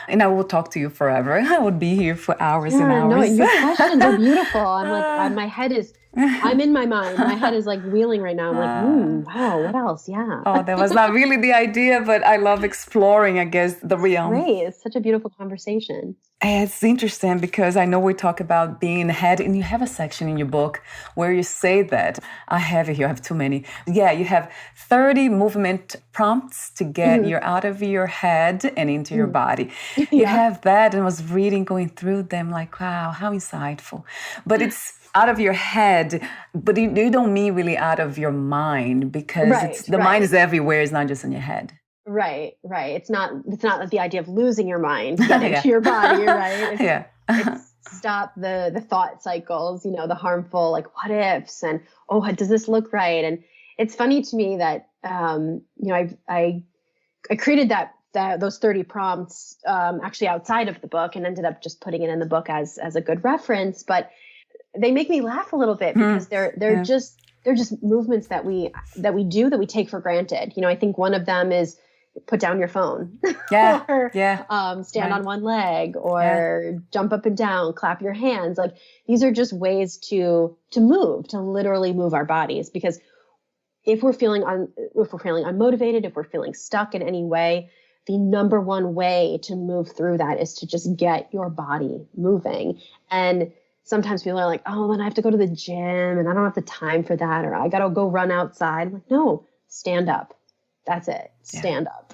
And I will talk to you forever. I would be here for hours and hours. No, your questions are beautiful. I'm like, my head is, I'm in my mind. My head is like wheeling right now. I'm like, wow, what else? Yeah. Oh, that was not really the idea, but I love exploring, I guess, the realm. Great. It's such a beautiful conversation. It's interesting because I know we talk about being in the head, and you have a section in your book where you say that. I have it here. I have too many. Yeah, you have 30 movement prompts to get you out of your head and into your body. You have that, and I was reading, going through them like, wow, how insightful. But it's out of your head, but you don't mean really out of your mind because the mind is everywhere. It's not just in your head. Right. It's not the idea of losing your mind, get into your body, right? It's stop the thought cycles, the harmful, like what ifs and, does this look right? And it's funny to me that, I created those 30 prompts, actually outside of the book and ended up just putting it in the book as a good reference, but they make me laugh a little bit because they're just movements that we do that we take for granted. I think one of them is put down your phone, or stand on one leg, or jump up and down, clap your hands. Like these are just ways to move, to literally move our bodies. Because if we're feeling unmotivated, if we're feeling stuck in any way, the number one way to move through that is to just get your body moving. And sometimes people are like, then I have to go to the gym and I don't have the time for that, or I got to go run outside. I'm like, no, stand up. That's it. Stand up.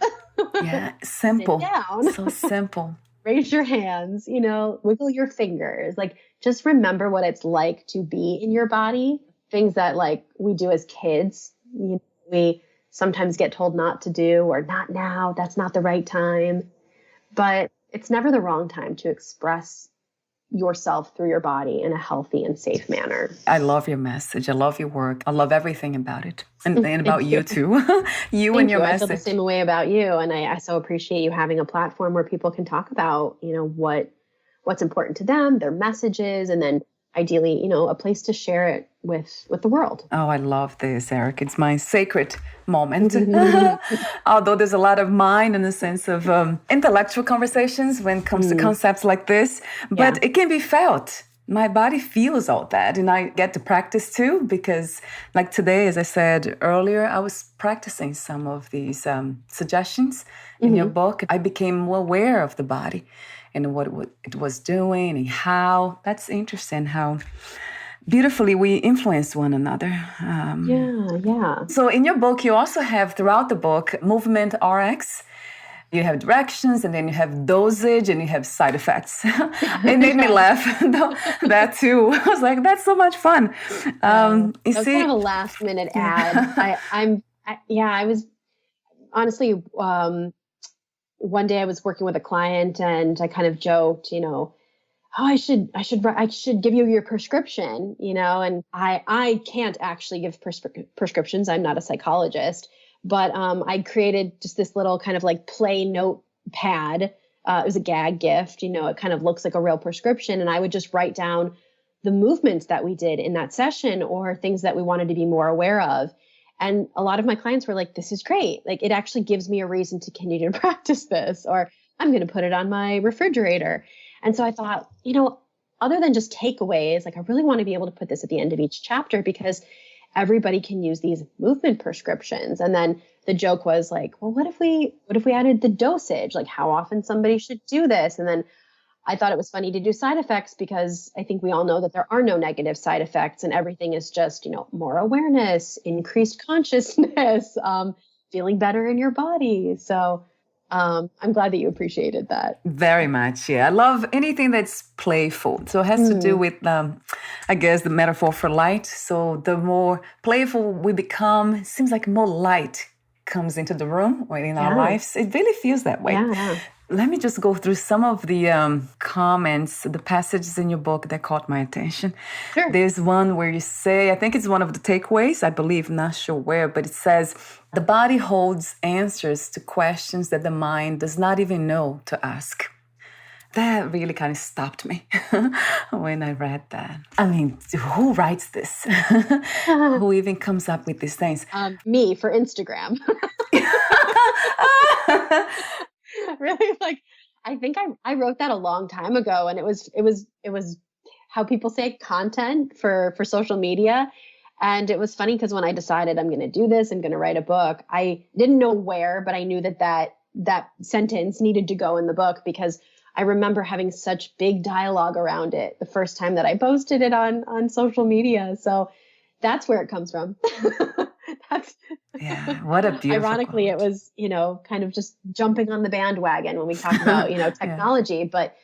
Yeah. Simple. Sit down. So simple. raise your hands, wiggle your fingers. Like, just remember what it's like to be in your body. Things that like we do as kids, we sometimes get told not to do, or not now, that's not the right time. But it's never the wrong time to express yourself through your body in a healthy and safe manner. I love your message. I love your work. I love everything about it. And about you too. you Thank and your you. message. I feel the same way about you. And I so appreciate you having a platform where people can talk about, what's important to them, their messages, and then ideally, a place to share it with the world. Oh, I love this, Eric. It's my sacred moment. Although there's a lot of mine in the sense of intellectual conversations when it comes to concepts like this, but it can be felt. My body feels all that, and I get to practice too, because like today, as I said earlier, I was practicing some of these suggestions in your book. I became more aware of the body and what it was doing and how. That's interesting how beautifully we influence one another. Yeah. So in your book, you also have throughout the book movement RX. You have directions, and then you have dosage, and you have side effects. It made me laugh, that too. I was like, that's so much fun. It was kind of a last minute ad. I was honestly, one day I was working with a client and I kind of joked, I should give you your prescription, and I can't actually give prescriptions. I'm not a psychologist, but I created just this little kind of like play notepad. It was a gag gift, it kind of looks like a real prescription. And I would just write down the movements that we did in that session or things that we wanted to be more aware of. And a lot of my clients were like, this is great. Like, it actually gives me a reason to continue to practice this, or I'm going to put it on my refrigerator. And so I thought, other than just takeaways, like I really want to be able to put this at the end of each chapter because everybody can use these movement prescriptions. And then the joke was like, well, what if we added the dosage, like how often somebody should do this? And then I thought it was funny to do side effects because I think we all know that there are no negative side effects and everything is just, more awareness, increased consciousness, feeling better in your body. So I'm glad that you appreciated that. Very much, yeah. I love anything that's playful. So it has to do with, I guess, the metaphor for light. So the more playful we become, it seems like more light comes into the room or in our lives. It really feels that way. Yeah. Let me just go through some of the comments, the passages in your book that caught my attention. Sure. There's one where you say, I think it's one of the takeaways, I believe, not sure where, but it says, the body holds answers to questions that the mind does not even know to ask. That really kind of stopped me when I read that. I mean, who writes this? Who even comes up with these things? Me for Instagram. Really, like, I think I wrote that a long time ago, and it was how people say content for social media. And it was funny because when I decided I'm going to do this, I'm going to write a book, I didn't know where, but I knew that sentence needed to go in the book because I remember having such big dialogue around it the first time that I posted it on social media. So that's where it comes from. What a beautiful Ironically, quote. it was, kind of just jumping on the bandwagon when we talk about, technology, but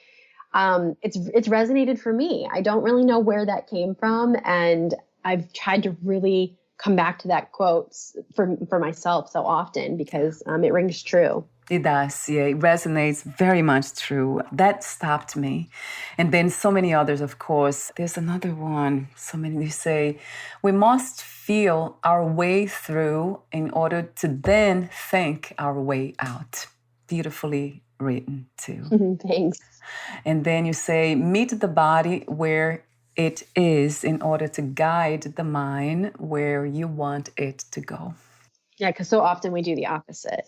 it's resonated for me. I don't really know where that came from. And I've tried to really come back to that quote for myself so often because it rings true. It does, yeah. It resonates very much true. That stopped me. And then so many others, of course. There's another one. So many, you say, we must feel our way through in order to then think our way out. Beautifully written, too. Thanks. And then you say, meet the body where it is in order to guide the mind where you want it to go. Yeah, because so often we do the opposite.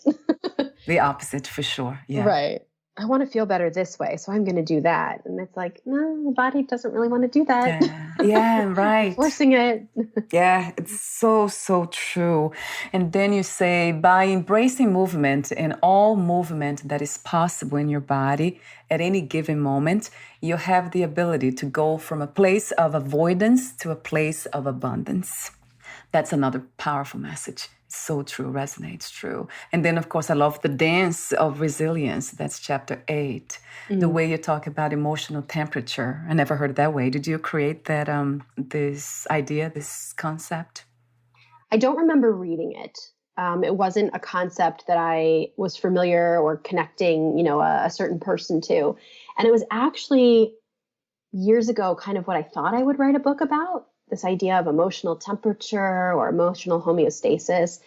The opposite, for sure. Yeah. Right. I want to feel better this way, so I'm going to do that. And it's like, no, the body doesn't really want to do that. Yeah, right. Forcing it. Yeah, it's so, so true. And then you say, by embracing movement and all movement that is possible in your body at any given moment, you have the ability to go from a place of avoidance to a place of abundance. That's another powerful message. So true, resonates true. And then, of course, I love the dance of resilience. That's chapter 8. The way you talk about emotional temperature. I never heard it that way. Did you create that, this idea, this concept? I don't remember reading it. It wasn't a concept that I was familiar or connecting, a certain person to. And it was actually years ago kind of what I thought I would write a book about, this idea of emotional temperature or emotional homeostasis.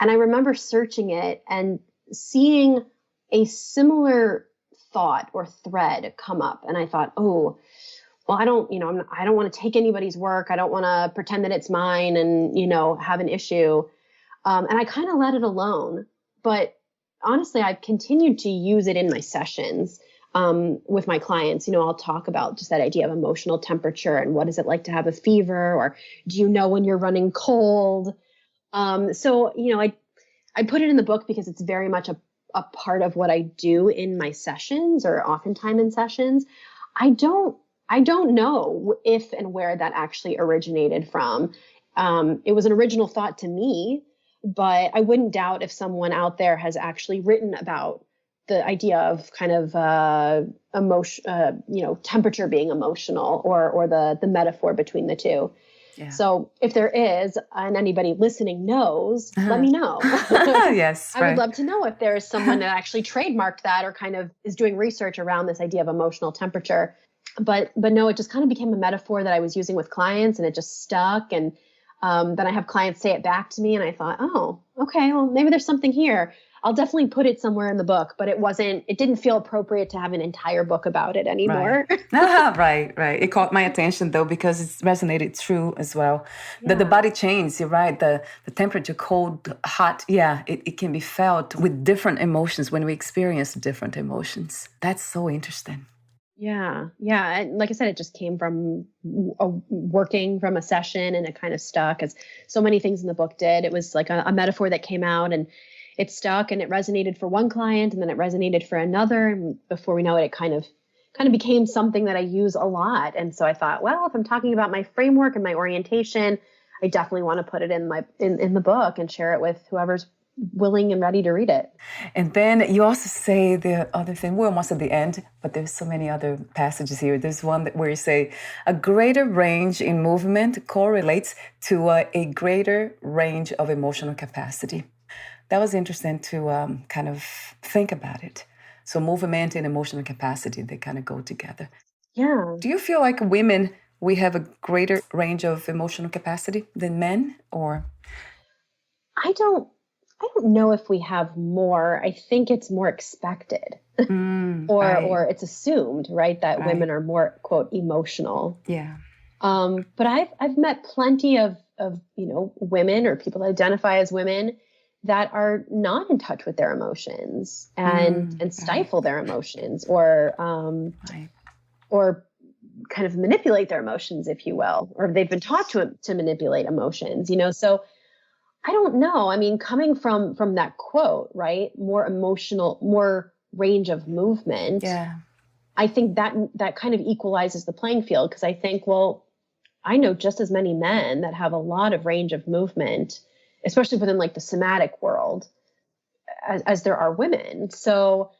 And I remember searching it and seeing a similar thought or thread come up. And I thought, oh, well, I don't want to take anybody's work. I don't want to pretend that it's mine and, have an issue. And I kind of let it alone. But honestly, I've continued to use it in my sessions with my clients. I'll talk about just that idea of emotional temperature and what is it like to have a fever, or do you know when you're running cold? I put it in the book because it's very much a part of what I do in my sessions, or oftentimes in sessions. I don't know if and where that actually originated from. It was an original thought to me, but I wouldn't doubt if someone out there has actually written about the idea of kind of temperature being emotional, or the metaphor between the two. Yeah. So if there is, and anybody listening knows, let me know. Yes, I would love to know if there is someone that actually trademarked that or kind of is doing research around this idea of emotional temperature. But no, it just kind of became a metaphor that I was using with clients, and it just stuck. And then I have clients say it back to me, and I thought, oh, okay, well, maybe there's something here. I'll definitely put it somewhere in the book, but it didn't feel appropriate to have an entire book about it anymore. Right. Right. It caught my attention though, because it resonated true as well. Yeah. The body changes, you're right. The temperature, cold, hot, it can be felt with different emotions when we experience different emotions. That's so interesting. Yeah. And like I said, it just came from working from a session, and it kind of stuck, as so many things in the book did. It was like a metaphor that came out, and it stuck, and it resonated for one client, and then it resonated for another. And before we know it, it kind of became something that I use a lot. And so I thought, well, if I'm talking about my framework and my orientation, I definitely want to put it in the book and share it with whoever's willing and ready to read it. And then you also say the other thing, we're almost at the end, but there's so many other passages here. There's one where you say, a greater range in movement correlates to a greater range of emotional capacity. That was interesting to kind of think about it. So movement and emotional capacity, they kind of go together. Yeah. Do you feel like women, we have a greater range of emotional capacity than men, or? I don't know if we have more. I think it's more expected or it's assumed, right? That women are more, quote, emotional. Yeah. But I've met plenty of women, or people that identify as women, that are not in touch with their emotions and stifle their emotions, or kind of manipulate their emotions, if you will, or they've been taught to manipulate emotions, So I don't know. I mean, coming from that quote, right? More emotional, more range of movement. Yeah. I think that kind of equalizes the playing field, because I think, well, I know just as many men that have a lot of range of movement, especially within like the somatic world, as there are women. So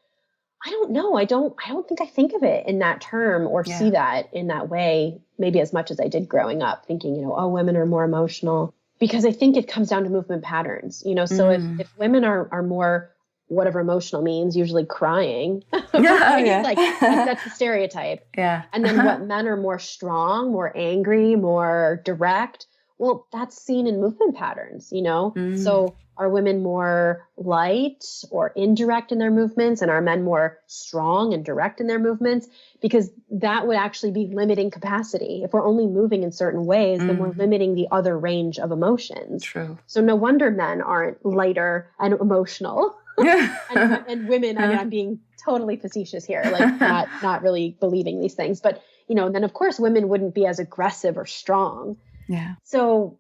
I don't know. I don't think I think of it in that term, or see that in that way, maybe as much as I did growing up, thinking, women are more emotional. Because I think it comes down to movement patterns, So if women are more, whatever emotional means, usually crying, right? Like that's the stereotype. Yeah. And then what men are more strong, more angry, more direct. Well, that's seen in movement patterns, So are women more light or indirect in their movements, and are men more strong and direct in their movements? Because that would actually be limiting capacity. If we're only moving in certain ways, then we're limiting the other range of emotions. True. So no wonder men aren't lighter and emotional. and women, I mean, I'm being totally facetious here, like not really believing these things. But, then of course women wouldn't be as aggressive or strong. Yeah. So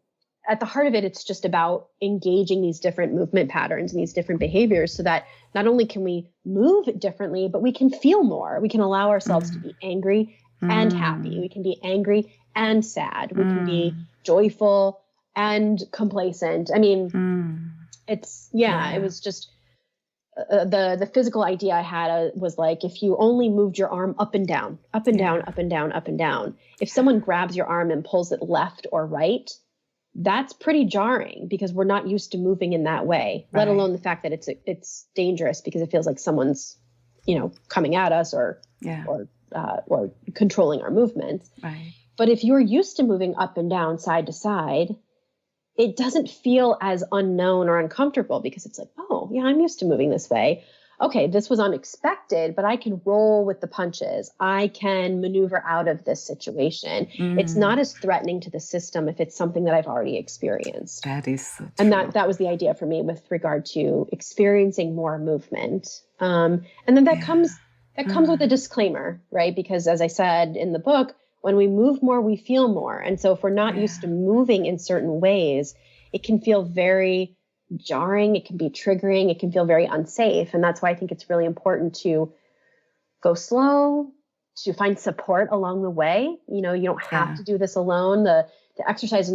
at the heart of it, it's just about engaging these different movement patterns and these different behaviors, so that not only can we move differently, but we can feel more. We can allow ourselves to be angry and happy. We can be angry and sad. We can be joyful and complacent. I mean, it was just the physical idea I had was like, if you only moved your arm up and down, up and down, up and down, up and down, if someone grabs your arm and pulls it left or right, that's pretty jarring because we're not used to moving in that way, let alone the fact that it's dangerous because it feels like someone's, coming at us or controlling our movements. Right. But if you're used to moving up and down, side to side, it doesn't feel as unknown or uncomfortable because it's like, oh, yeah, I'm used to moving this way. Okay, this was unexpected, but I can roll with the punches. I can maneuver out of this situation. It's not as threatening to the system if it's something that I've already experienced. That is so true. And that was the idea for me with regard to experiencing more movement. And then that comes with a disclaimer, right? Because as I said in the book, when we move more, we feel more. And so if we're not used to moving in certain ways, it can feel very jarring. It can be triggering. It can feel very unsafe. And that's why I think it's really important to go slow, to find support along the way. You don't have to do this alone. The exercises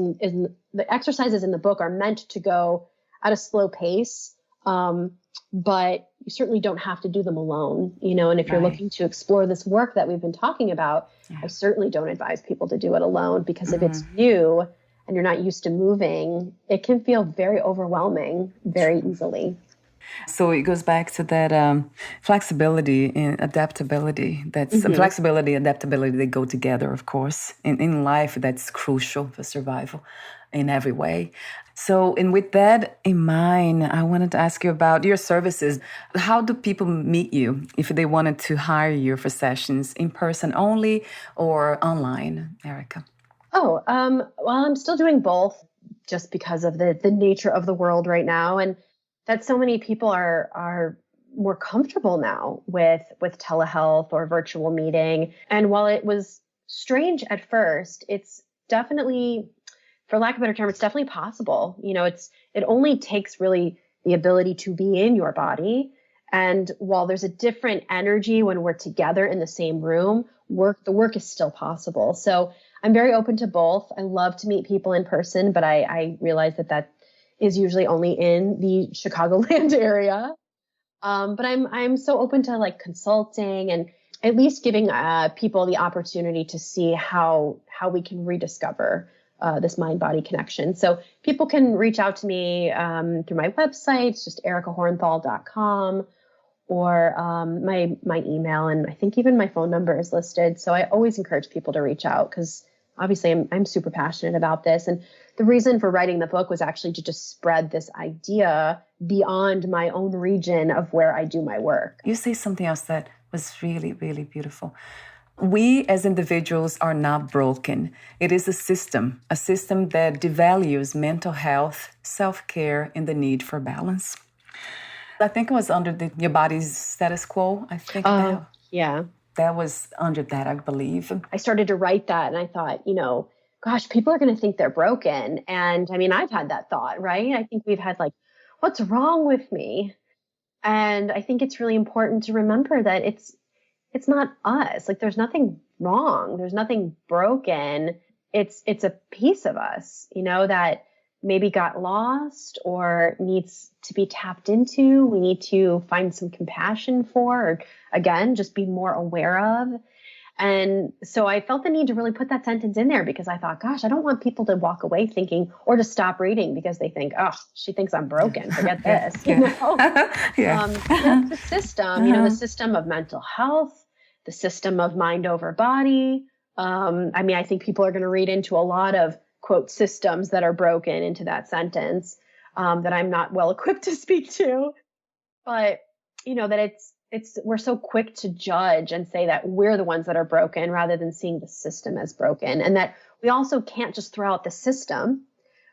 in the book are meant to go at a slow pace. But you certainly don't have to do them alone, and if you're looking to explore this work that we've been talking about, I certainly don't advise people to do it alone because if it's new and you're not used to moving, it can feel very overwhelming very easily. So it goes back to that flexibility and adaptability. That's flexibility, adaptability, they go together, of course. In life, that's crucial for survival in every way. So, and with that in mind, I wanted to ask you about your services. How do people meet you if they wanted to hire you for sessions, in person only or online, Erika? Well, I'm still doing both just because of the nature of the world right now. And that so many people are more comfortable now with telehealth or virtual meeting. And while it was strange at first, it's definitely, for lack of a better term, it's definitely possible. It only takes really the ability to be in your body. And while there's a different energy when we're together in the same room, the work is still possible. So I'm very open to both. I love to meet people in person, but I realize that is usually only in the Chicagoland area. But I'm so open to like consulting and at least giving people the opportunity to see how we can rediscover this mind-body connection. So people can reach out to me through my website, it's just erikahornthal.com, or my email, and I think even my phone number is listed. So I always encourage people to reach out because obviously I'm super passionate about this. And the reason for writing the book was actually to just spread this idea beyond my own region of where I do my work. You say something else that was really, really beautiful. We as individuals are not broken. It is a system that devalues mental health, self-care, and the need for balance. I think it was under your body's status quo. I think that was under that, I believe. I started to write that and I thought, gosh, people are going to think they're broken. And I mean, I've had that thought, right? I think we've had like, what's wrong with me? And I think it's really important to remember that it's not us. Like there's nothing wrong. There's nothing broken. It's a piece of us, that maybe got lost or needs to be tapped into. We need to find some compassion for, or again, just be more aware of. And so I felt the need to really put that sentence in there because I thought, gosh, I don't want people to walk away thinking or to stop reading because they think, oh, she thinks I'm broken. Forget this. The system, the system of mental health, the system of mind over body. I think people are going to read into a lot of quote systems that are broken into that sentence that I'm not well equipped to speak to. But, that we're so quick to judge and say that we're the ones that are broken rather than seeing the system as broken. And that we also can't just throw out the system.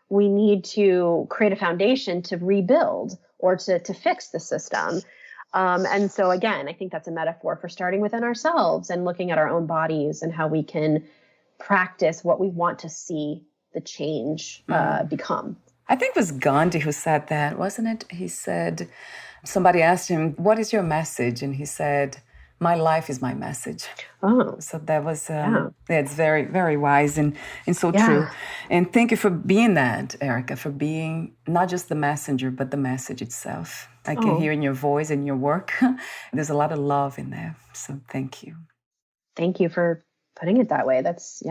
We need to create a foundation to rebuild or to fix the system. And so again, I think that's a metaphor for starting within ourselves and looking at our own bodies and how we can practice what we want to see the change become. I think it was Gandhi who said that, wasn't it? He said, somebody asked him, what is your message? And he said, my life is my message. Oh, So that was, yeah. it's very, very wise and so true. And thank you for being that, Erika, for being not just the messenger, but the message itself. I can hear in your voice and your work, there's a lot of love in there. So thank you. Thank you for putting it that way. That's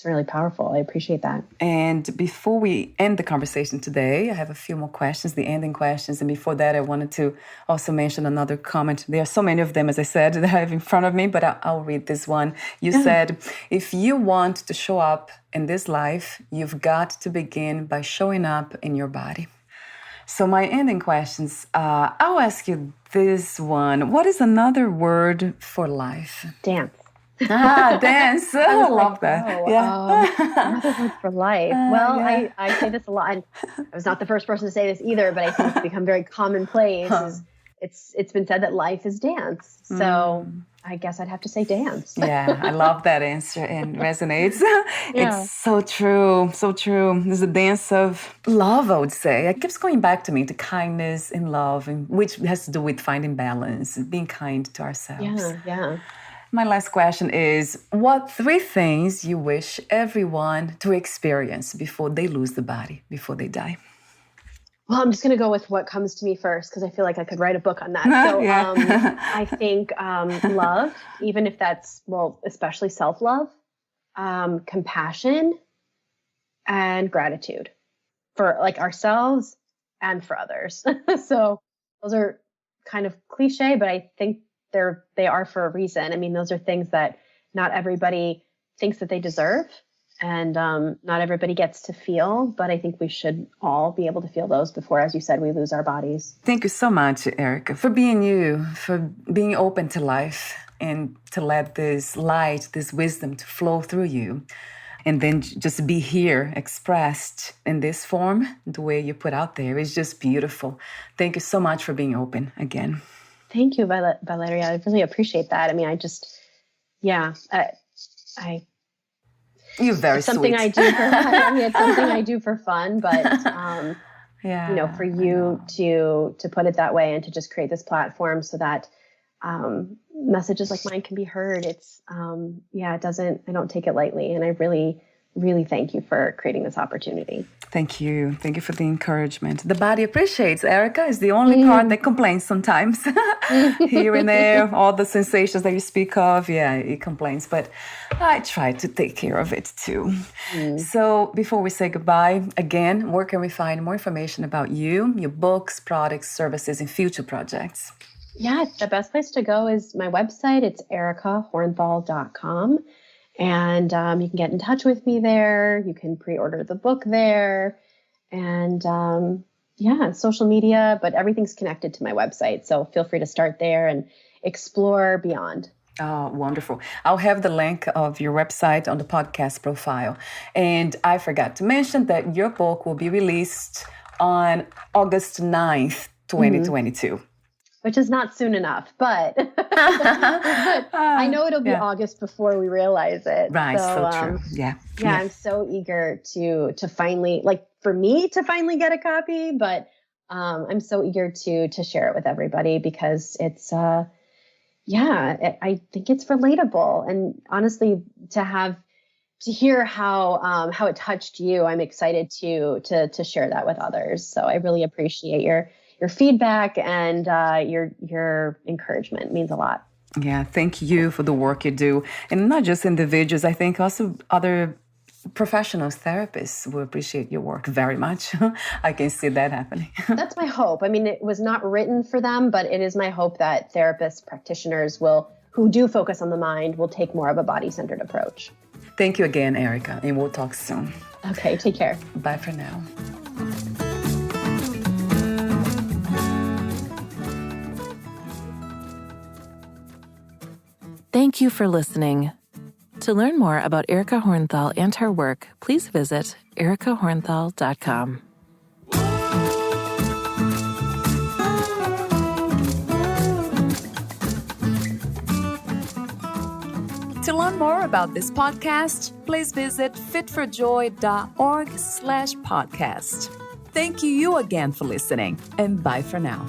really powerful. I appreciate that. And before we end the conversation today, I have a few more questions, the ending questions. And before that, I wanted to also mention another comment. There are so many of them, as I said, that I have in front of me, but I'll read this one. You said, if you want to show up in this life, you've got to begin by showing up in your body. So my ending questions, I'll ask you this one. What is another word for life? Dance. Dance. I love that. Another word for life. I say this a lot. And I was not the first person to say this either, but I think it's become very commonplace. It's been said that life is dance. So I guess I'd have to say dance. Yeah, I love that answer and resonates. It's so true, so true. There's a dance of love, I would say. It keeps going back to me, to kindness and love, and which has to do with finding balance, being kind to ourselves. Yeah. My last question is, what 3 things you wish everyone to experience before they lose the body, before they die? Well, I'm just going to go with what comes to me first, because I feel like I could write a book on that. So I think love, even if that's, especially self-love, compassion, and gratitude for like ourselves and for others. So those are kind of cliche, but I think they are for a reason. I mean, those are things that not everybody thinks that they deserve. And not everybody gets to feel, but I think we should all be able to feel those before, as you said, we lose our bodies. Thank you so much, Erika, for being you, for being open to life and to let this light, this wisdom to flow through you. And then just be here expressed in this form, the way you put out there is just beautiful. Thank you so much for being open again. Thank you, Valeria. I really appreciate that. I mean, You're very it's something sweet. I do for it's something I do for fun, but for you to put it that way and to just create this platform so that messages like mine can be heard. I don't take it lightly, and I really, really thank you for creating this opportunity. Thank you. Thank you for the encouragement. The body appreciates. Erika is the only part that complains sometimes. Here and there, all the sensations that you speak of, it complains. But I try to take care of it too. So before we say goodbye, again, where can we find more information about you, your books, products, services, and future projects? Yeah, the best place to go is my website. It's erikahornthal.com. And you can get in touch with me there. You can pre-order the book there. And social media, but everything's connected to my website. So feel free to start there and explore beyond. Oh, wonderful. I'll have the link of your website on the podcast profile. And I forgot to mention that your book will be released on August 9th, 2022. Which is not soon enough, but I know it'll be August before we realize it. Right, so true. Yeah, I'm so eager to finally, for me to finally get a copy, but I'm so eager to share it with everybody because it's, I think it's relatable. And honestly, to hear how it touched you, I'm excited to share that with others. So I really appreciate your feedback and your encouragement. It means a lot. Yeah, thank you for the work you do. And not just individuals, I think also other professionals, therapists will appreciate your work very much. I can see that happening. That's my hope. I mean, it was not written for them, but it is my hope that therapists, practitioners who do focus on the mind will take more of a body-centered approach. Thank you again, Erika, and we'll talk soon. Okay, take care. Bye for now. Thank you for listening. To learn more about Erika Hornthal and her work, please visit erikahornthal.com. To learn more about this podcast, please visit fitforjoy.org/podcast. Thank you again for listening, and bye for now.